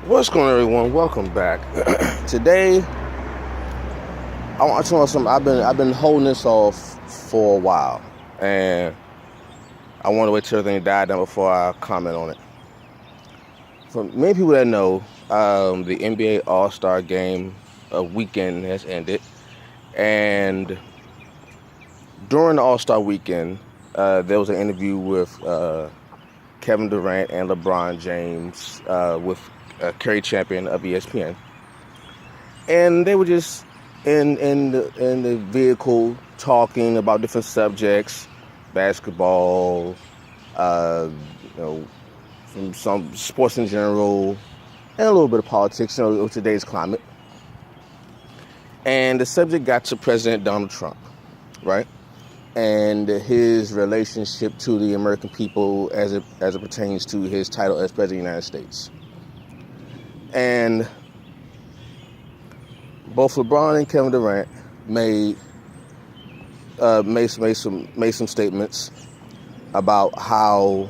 What's going on, everyone? Welcome back. Today, I want to talk about something. I've been holding this off for a while, and I want to wait till everything died down before I comment on it. For many people that know, the NBA All-Star Game weekend has ended, and during the All-Star weekend, there was an interview with Kevin Durant and LeBron James with Kerry Champion of ESPN. And they were just in the vehicle talking about different subjects, basketball, uh, you know, from some sports in general, and a little bit of politics, of today's climate. And the subject got to President Donald Trump, right? And his relationship to the American people as it pertains to his title as President of the United States. And both LeBron and Kevin Durant made some statements about how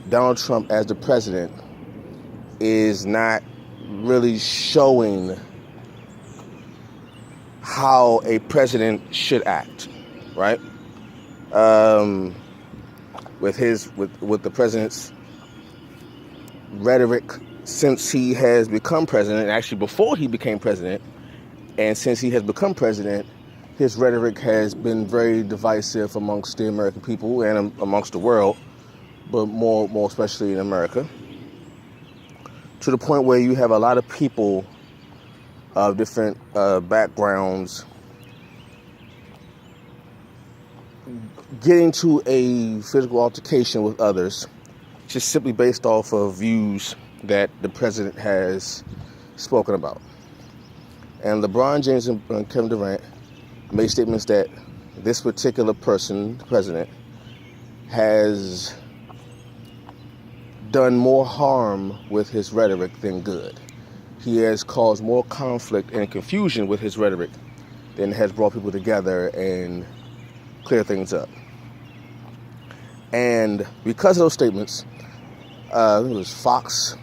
Donald Trump as the president is not really showing how a president should act, right? With the president's rhetoric since he has become president, actually before he became president, and since he has become president, his rhetoric has been very divisive amongst the American people and amongst the world, but more especially in America, to the point where you have a lot of people of different backgrounds getting to a physical altercation with others, just simply based off of views that the president has spoken about. And LeBron James and Kevin Durant made statements that this particular person, the president, has done more harm with his rhetoric than good. He has caused more conflict and confusion with his rhetoric than has brought people together and clear things up. And because of those statements, it was Fox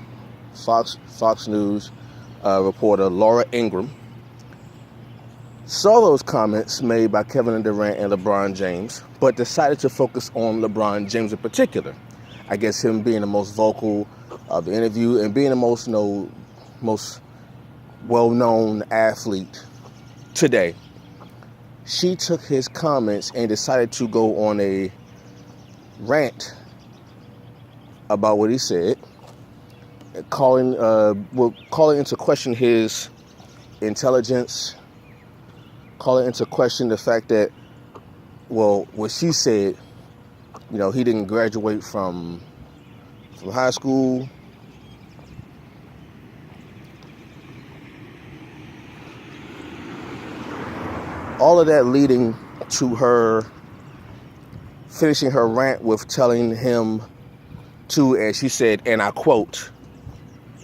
News reporter Laura Ingraham saw those comments made by Kevin Durant and LeBron James, but decided to focus on LeBron James in particular. I guess him being the most vocal of the interview and being the most well-known athlete today. She took his comments and decided to go on a rant about what he said, calling into question his intelligence, calling into question the fact that, what she said, he didn't graduate from high school. All of that leading to her finishing her rant with telling him to, as she said, and I quote,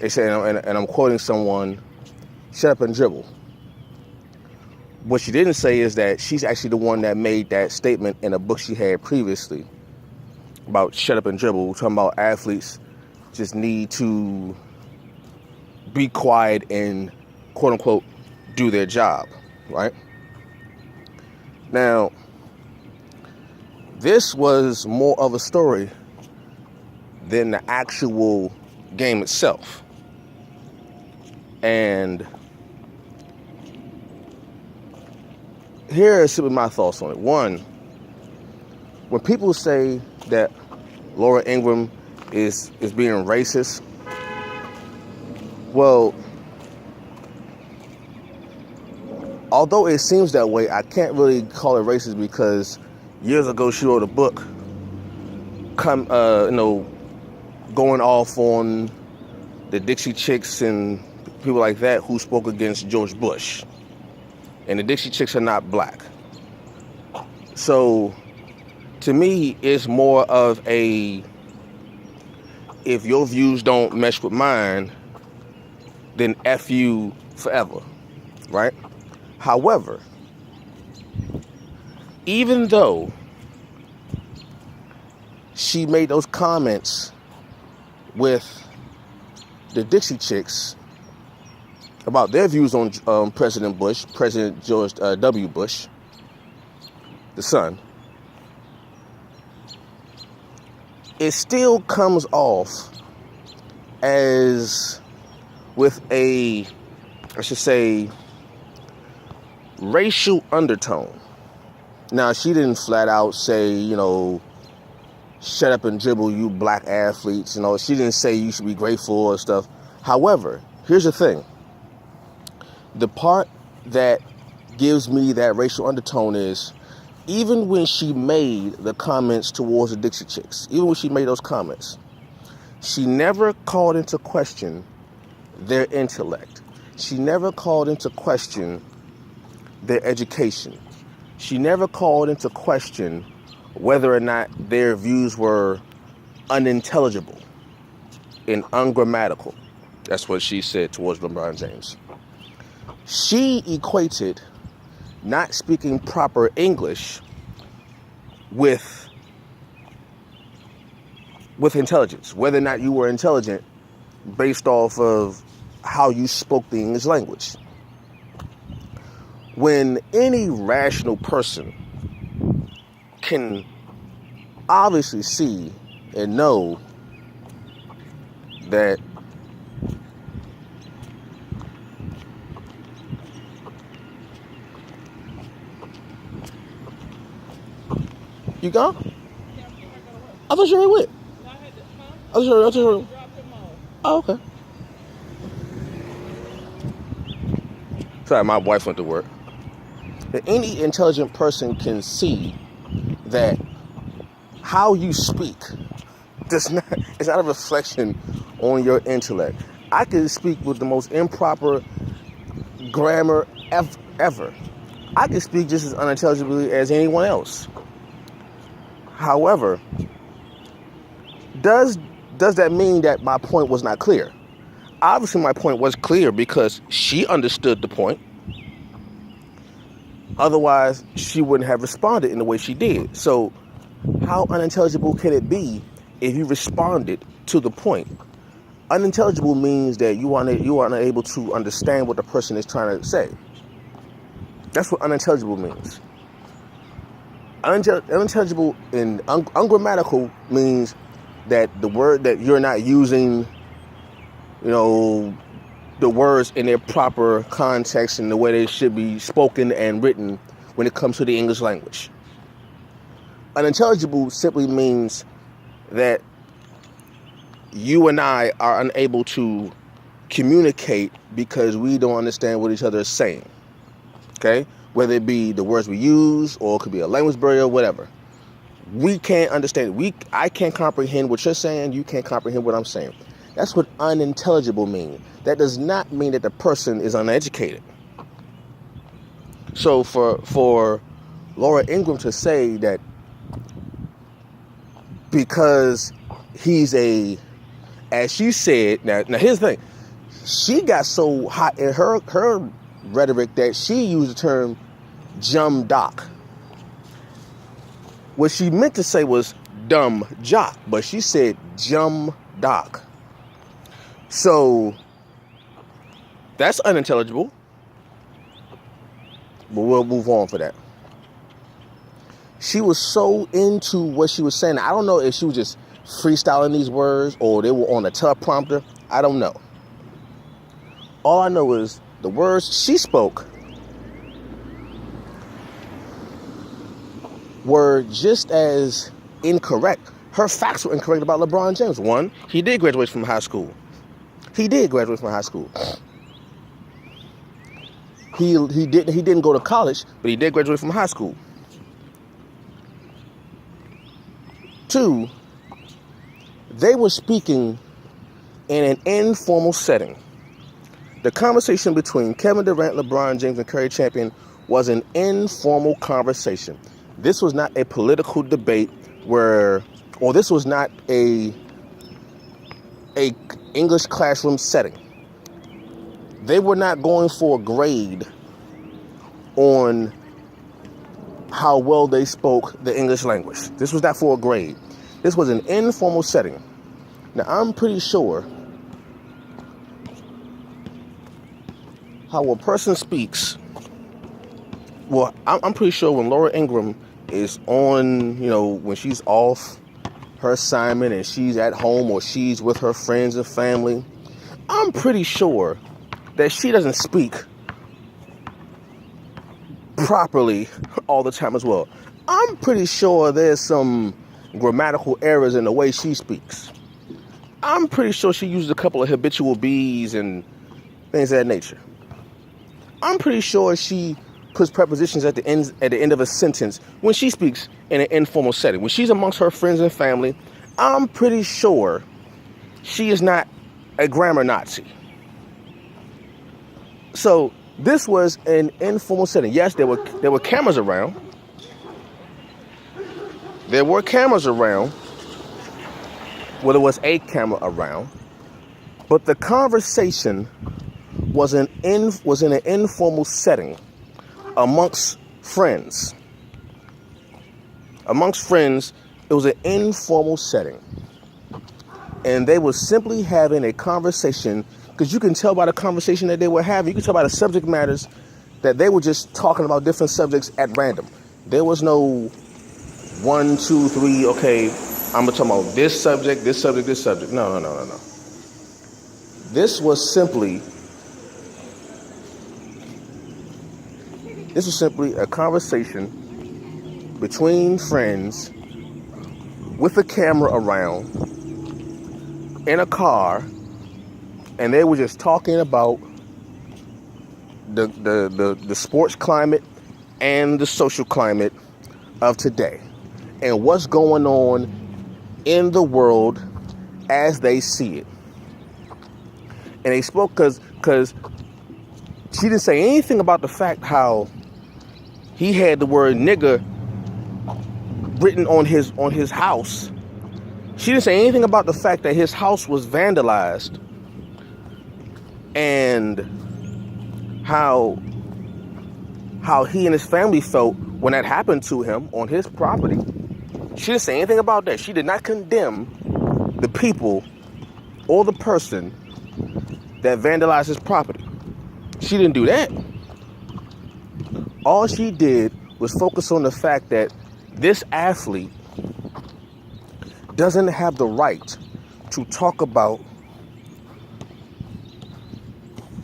and I'm quoting someone, "Shut up and dribble." What she didn't say is that she's actually the one that made that statement in a book she had previously about shut up and dribble, talking about athletes just need to be quiet and, quote unquote, do their job, right? Now, this was more of a story than the actual game itself. And here are some of my thoughts on it. One, when people say that Laura Ingraham is being racist, well, although it seems that way, I can't really call it racist because years ago she wrote a book, going off on the Dixie Chicks and people like that who spoke against George Bush. And the Dixie Chicks are not black. So, to me, it's more of a, if your views don't mesh with mine, then F you forever, right? However, even though she made those comments with the Dixie Chicks about their views on President George W. Bush, the son, it still comes off as with a, I should say, racial undertone. Now, she didn't flat out say, shut up and dribble, you black athletes. She didn't say you should be grateful or stuff. However, here's the thing. The part that gives me that racial undertone is, even when she made the comments towards the Dixie Chicks, even when she made those comments, she never called into question their intellect. She never called into question their education. She never called into question whether or not their views were unintelligible and ungrammatical. That's what she said towards LeBron James. She equated not speaking proper English with intelligence, whether or not you were intelligent based off of how you spoke the English language. When any rational person can obviously see and know that you gone? I thought you already went. I thought you already. Oh, okay. Sorry, my wife went to work. Any intelligent person can see that how you speak it's not a reflection on your intellect. I can speak with the most improper grammar ever. I can speak just as unintelligibly as anyone else. However, does that mean that my point was not clear? Obviously, my point was clear because she understood the point. Otherwise, she wouldn't have responded in the way she did. So, how unintelligible can it be if you responded to the point? Unintelligible means that you are unable to understand what the person is trying to say. That's what unintelligible means. Unintelligible and ungrammatical means that the word that you're not using, the words in their proper context and the way they should be spoken and written when it comes to the English language. Unintelligible simply means that you and I are unable to communicate because we don't understand what each other is saying. Okay? Whether it be the words we use or it could be a language barrier, whatever. We can't understand. I can't comprehend what you're saying. You can't comprehend what I'm saying. That's what unintelligible means. That does not mean that the person is uneducated. So for Laura Ingraham to say that because he's as she said, now here's the thing. She got so hot in her rhetoric that she used the term jum doc. What she meant to say was dumb jock, but she said jum doc. So that's unintelligible. But we'll move on for that. She was so into what she was saying. I don't know if she was just freestyling these words or they were on a teleprompter. I don't know. All I know is the words she spoke were just as incorrect. Her facts were incorrect about LeBron James. One, he did graduate from high school. He didn't go to college, but he did graduate from high school. Two, they were speaking in an informal setting. The conversation between Kevin Durant, LeBron James, and Curry Champion was an informal conversation. This was not a political debate this was not a English classroom setting. They were not going for a grade on how well they spoke the English language. This was not for a grade. This was an informal setting. Now, I'm pretty sure how a person speaks. Well, I'm pretty sure when Laura Ingraham is on, when she's off her assignment and she's at home or she's with her friends and family, I'm pretty sure that she doesn't speak properly all the time as well. I'm pretty sure there's some grammatical errors in the way she speaks. I'm pretty sure she uses a couple of habitual B's and things of that nature. I'm pretty sure she puts prepositions at the end of a sentence when she speaks in an informal setting. When she's amongst her friends and family, I'm pretty sure she is not a grammar Nazi. So this was an informal setting. Yes, there were cameras around. There were cameras around. Well, there was a camera around. But the conversation was in an informal setting amongst friends. Amongst friends, it was an informal setting. And they were simply having a conversation, because you can tell by the conversation that they were having, you can tell by the subject matters that they were just talking about different subjects at random. There was no 1, 2, 3, okay, I'm going to talk about this subject, this subject, this subject. No. This was simply a conversation between friends with a camera around in a car, and they were just talking about the sports climate and the social climate of today and what's going on in the world as they see it. And they spoke because she didn't say anything about the fact how he had the word nigger written on his house. She didn't say anything about the fact that his house was vandalized and how he and his family felt when that happened to him on his property. She didn't say anything about that. She did not condemn the people or the person that vandalized his property. She didn't do that. All she did was focus on the fact that this athlete doesn't have the right to talk about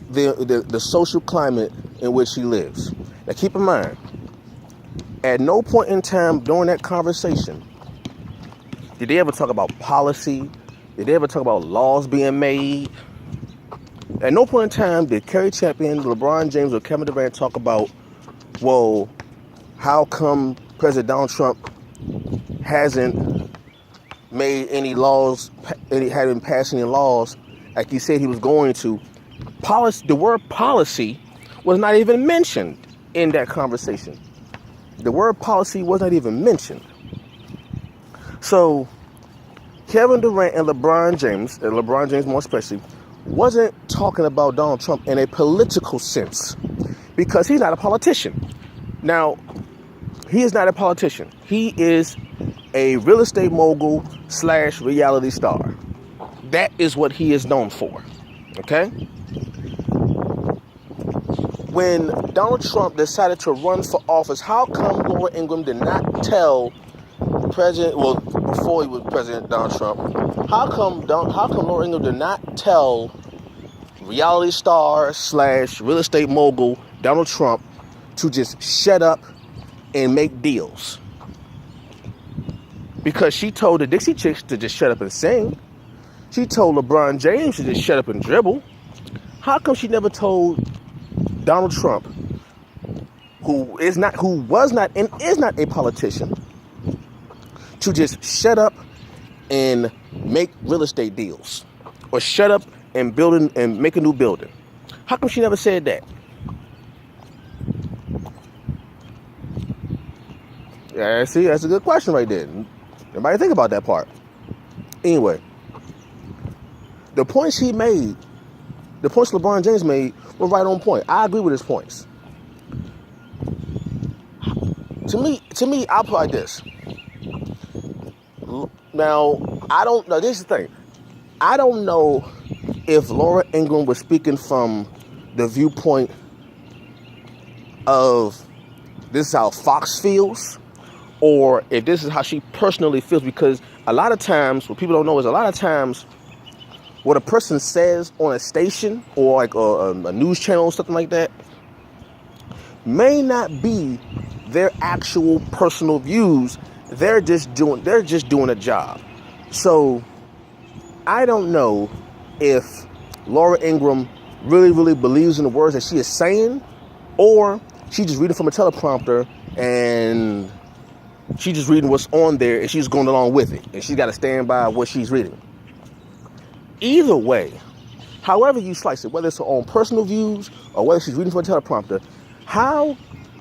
the social climate in which he lives. Now keep in mind, at no point in time during that conversation did they ever talk about policy. Did they ever talk about laws being made? At no point in time did Kerry Champion, LeBron James, or Kevin Durant talk about, well, how come President Donald Trump hasn't made any laws, hadn't passed any laws like he said he was going to. Policy, the word policy was not even mentioned in that conversation. The word policy was not even mentioned. So Kevin Durant and LeBron James more especially, wasn't talking about Donald Trump in a political sense because he's not a politician. Now, he is not a politician. He is a real estate mogul / reality star. That is what he is known for. Okay? When Donald Trump decided to run for office, how come Laura Ingraham did not tell President, well, before he was President Donald Trump, how come Laura Ingraham did not tell reality star / real estate mogul Donald Trump to just shut up and make deals? Because she told the Dixie Chicks to just shut up and sing. She told LeBron James to just shut up and dribble. How come she never told Donald Trump, who was not and is not a politician, to just shut up and make real estate deals, or shut up and make a new building? How come she never said that? Yeah, see, that's a good question right there. Everybody think about that part. Anyway, the points LeBron James made were right on point. I agree with his points. To me, I'll put it like this. Now, I don't know. This is the thing. I don't know if Laura Ingraham was speaking from the viewpoint of this is how Fox feels, or if this is how she personally feels. Because a lot of times, what people don't know is a lot of times what a person says on a station or like a news channel or something like that may not be their actual personal views. They're just doing a job. So I don't know if Laura Ingraham really believes in the words that she is saying, or she just reading from a teleprompter and she just reading what's on there and she's going along with it and she's got to stand by what she's reading. Either way, however you slice it, whether it's her own personal views or whether she's reading from a teleprompter,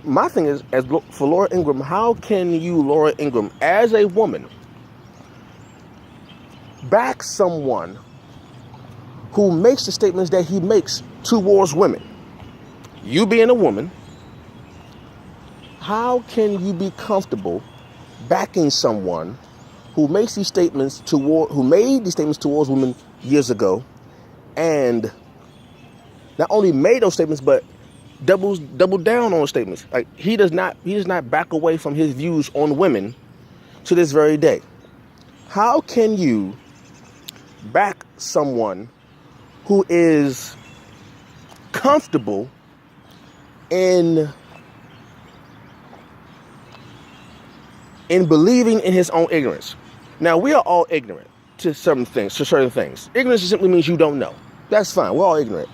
my thing is, as for Laura Ingraham, how can you, Laura Ingraham, as a woman, back someone who makes the statements that he makes towards women? You being a woman, how can you be comfortable backing someone who makes these statements who made these statements towards women years ago, and not only made those statements but doubled down on those statements? Like he does not back away from his views on women to this very day. How can you back someone who is comfortable in believing in his own ignorance? Now, we are all ignorant to certain things. Ignorance simply means you don't know. That's fine. We're all ignorant.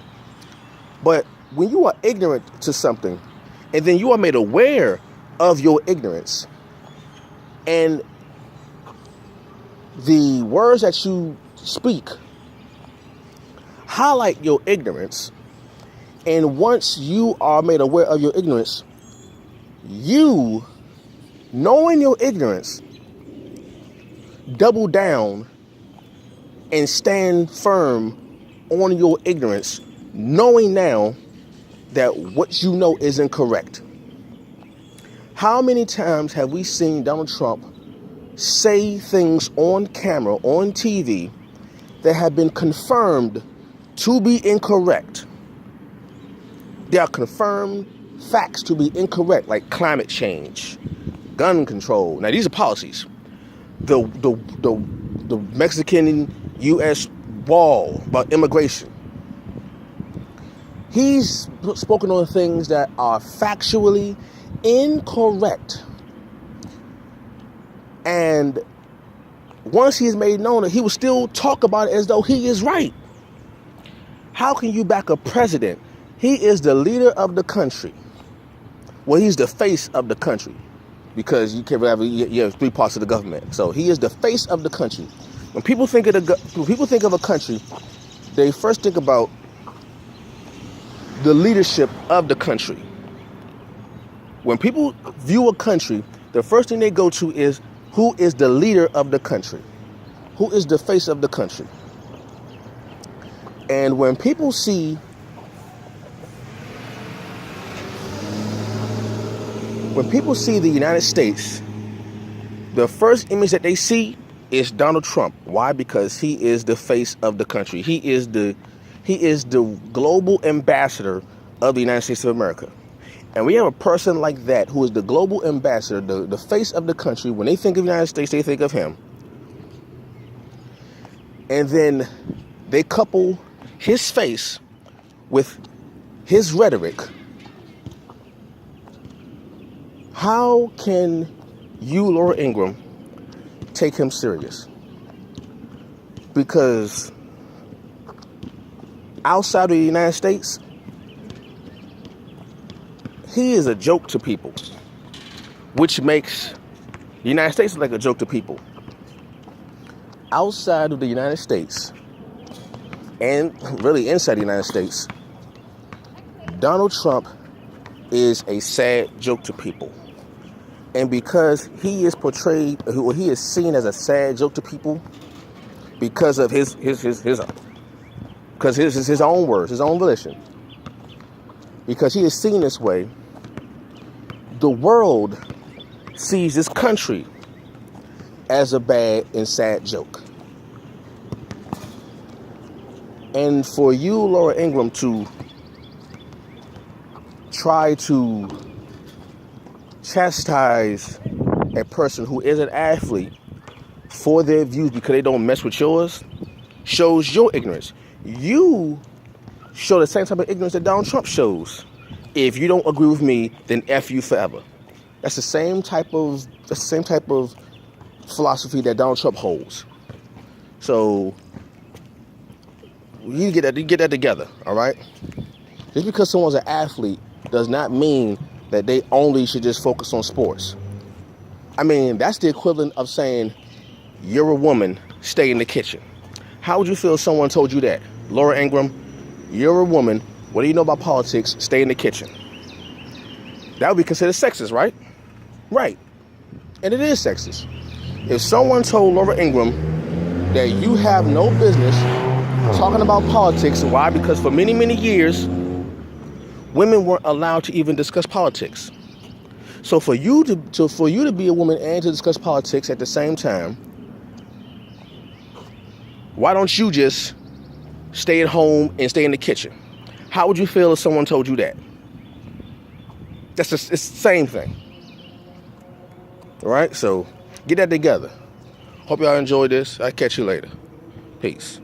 But when you are ignorant to something, and then you are made aware of your ignorance, and the words that you speak highlight your ignorance, and once you are made aware of your ignorance, you, knowing your ignorance, double down and stand firm on your ignorance, knowing now that what you know is incorrect. How many times have we seen Donald Trump say things on camera, on TV, that have been confirmed to be incorrect? They are confirmed facts to be incorrect, like climate change, gun control. Now, these are policies. The Mexican-U.S. wall about immigration. He's spoken on things that are factually incorrect. And once he is made known, that he will still talk about it as though he is right. How can you back a president? He is the leader of the country. Well, he's the face of the country, because you have three parts of the government. So he is the face of the country. When people think of a country, they first think about the leadership of the country. When people view a country, the first thing they go to is who is the leader of the country, who is the face of the country. And when people see the United States, the first image that they see is Donald Trump. Why? Because he is the face of the country. He is the global ambassador of the United States of America. And we have a person like that who is the global ambassador, the face of the country. When they think of the United States, they think of him. And then they couple his face with his rhetoric. How can you, Laura Ingraham, take him serious? Because outside of the United States, he is a joke to people, which makes the United States look like a joke to people. Outside of the United States, and really inside the United States, Donald Trump is a sad joke to people. And because he is portrayed, or he is seen as a sad joke to people, because of his own words, his own volition, because he is seen this way, the world sees this country as a bad and sad joke. And for you, Laura Ingraham, to try to chastise a person who is an athlete for their views because they don't mess with yours shows your ignorance. You show the same type of ignorance that Donald Trump shows. If you don't agree with me, then F you forever. That's the same type of philosophy that Donald Trump holds. So you get that together, all right? Just because someone's an athlete does not mean that they only should just focus on sports. I mean, that's the equivalent of saying you're a woman, stay in the kitchen. How would you feel if someone told you that? Laura Ingraham, you're a woman, what do you know about politics? Stay in the kitchen. That would be considered sexist, right? Right. And it is sexist. If someone told Laura Ingraham that you have no business talking about politics, why? Because for many, many years, women weren't allowed to even discuss politics. So for you to be a woman and to discuss politics at the same time, why don't you just stay at home and stay in the kitchen? How would you feel if someone told you that? It's the same thing. All right, so get that together. Hope y'all enjoyed this. I'll catch you later. Peace.